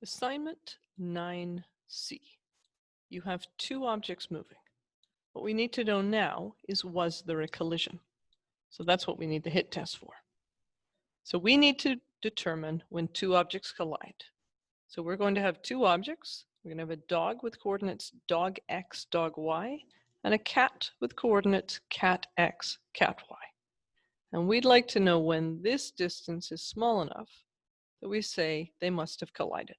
Assignment 9C. You have two objects moving. What we need to know now is, was there a collision? So that's what we need the hit test for. So we need to determine when two objects collide. So we're going to have two objects. We're going to have a dog with coordinates dog x, dog y, and a cat with coordinates cat x, cat y. And we'd like to know when this distance is small enough that we say they must have collided.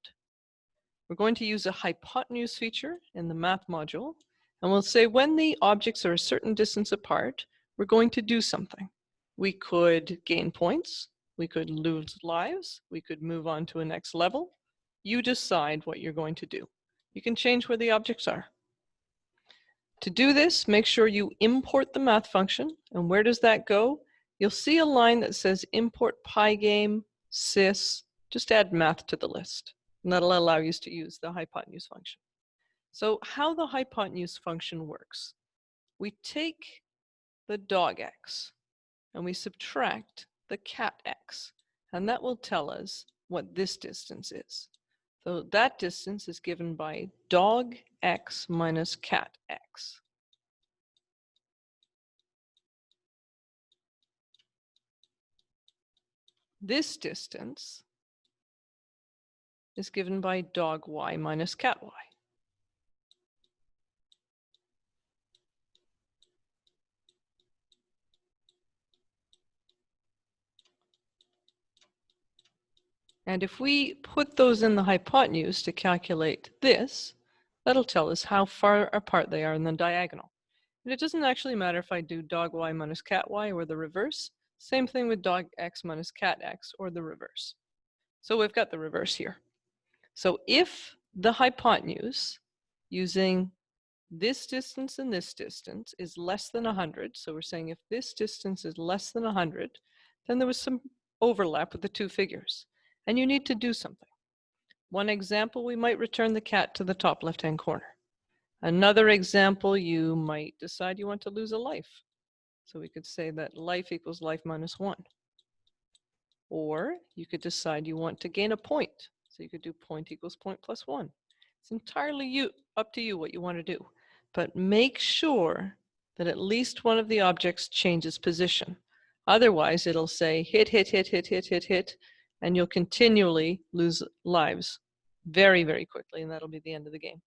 We're going to use a hypotenuse feature in the math module, and we'll say when the objects are a certain distance apart, we're going to do something. We could gain points, we could lose lives, we could move on to a next level. You decide what you're going to do. You can change where the objects are. To do this, make sure you import the math function. And where does that go? You'll see a line that says import Pygame, sys, just add math to the list. And that'll allow you to use the hypotenuse function. So how the hypotenuse function works, we take the dog x and we subtract the cat x, and that will tell us what this distance is. So that distance is given by dog x minus cat x. This distance is given by dog y minus cat y. And if we put those in the hypotenuse to calculate this, that'll tell us how far apart they are in the diagonal. And it doesn't actually matter if I do dog y minus cat y or the reverse. Same thing with dog x minus cat x or the reverse. So we've got the reverse here. So if the hypotenuse using this distance and this distance is less than 100, so we're saying if this distance is less than 100, then there was some overlap with the two figures, and you need to do something. One example, we might return the cat to the top left-hand corner. Another example, you might decide you want to lose a life. So we could say that life equals life minus 1. Or you could decide you want to gain a point. So you could do point equals point plus 1. It's entirely up to you what you want to do. But make sure that at least one of the objects changes position. Otherwise, it'll say hit, hit, hit, hit, hit, hit, hit, and you'll continually lose lives very, very quickly, and that'll be the end of the game.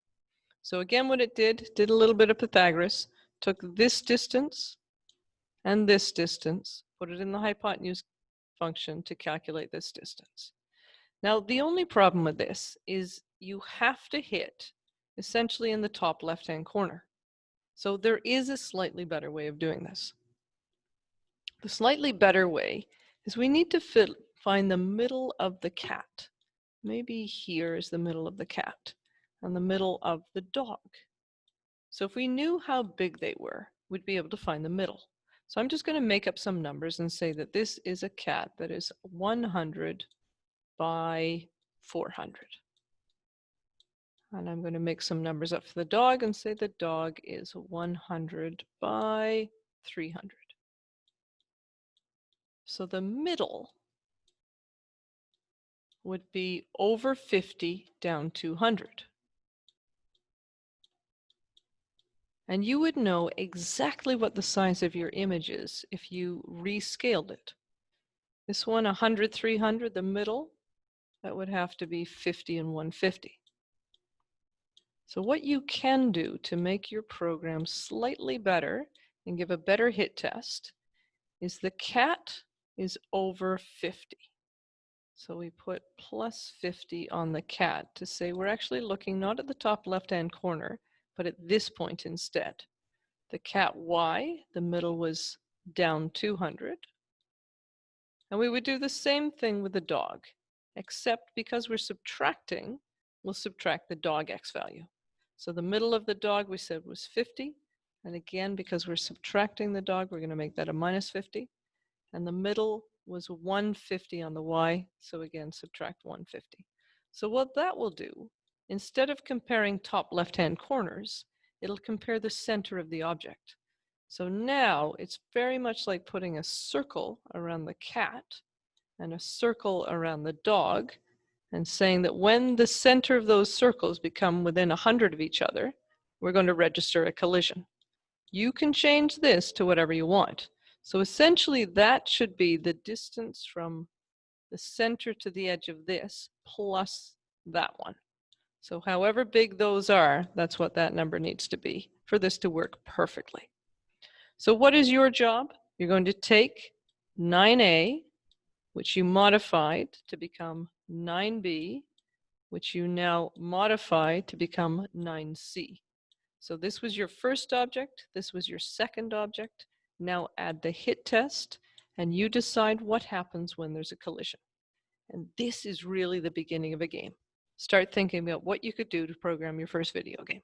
So again, what it did a little bit of Pythagoras, took this distance and this distance, put it in the hypotenuse function to calculate this distance. Now, the only problem with this is you have to hit essentially in the top left-hand corner. So there is a slightly better way of doing this. The slightly better way is we need to find the middle of the cat. Maybe here is the middle of the cat and the middle of the dog. So if we knew how big they were, we'd be able to find the middle. So I'm just going to make up some numbers and say that this is a cat that is 100 by 400. And I'm going to make some numbers up for the dog and say the dog is 100 by 300. So the middle would be over 50 down 200. And you would know exactly what the size of your image is if you rescaled it. This one, 100, 300, the middle, that would have to be 50 and 150. So what you can do to make your program slightly better and give a better hit test is the cat is over 50. So we put plus 50 on the cat to say we're actually looking not at the top left-hand corner, but at this point instead. The cat y, the middle was down 200. And we would do the same thing with the dog, except because we're subtracting, we'll subtract the dog x value. So the middle of the dog we said was 50. And again, because we're subtracting the dog, we're going to make that a minus 50. And the middle was 150 on the y. So again, subtract 150. So what that will do, instead of comparing top left-hand corners, it'll compare the center of the object. So now it's very much like putting a circle around the cat and a circle around the dog and saying that when the center of those circles become within 100 of each other, we're going to register a collision. You can change this to whatever you want. So essentially that should be the distance from the center to the edge of this plus that one. So however big those are, that's what that number needs to be for this to work perfectly. So what is your job? You're going to take 9a, which you modified to become 9b, which you now modify to become 9c. So this was your first object, this was your second object. Now add the hit test, and you decide what happens when there's a collision. And this is really the beginning of a game. Start thinking about what you could do to program your first video game.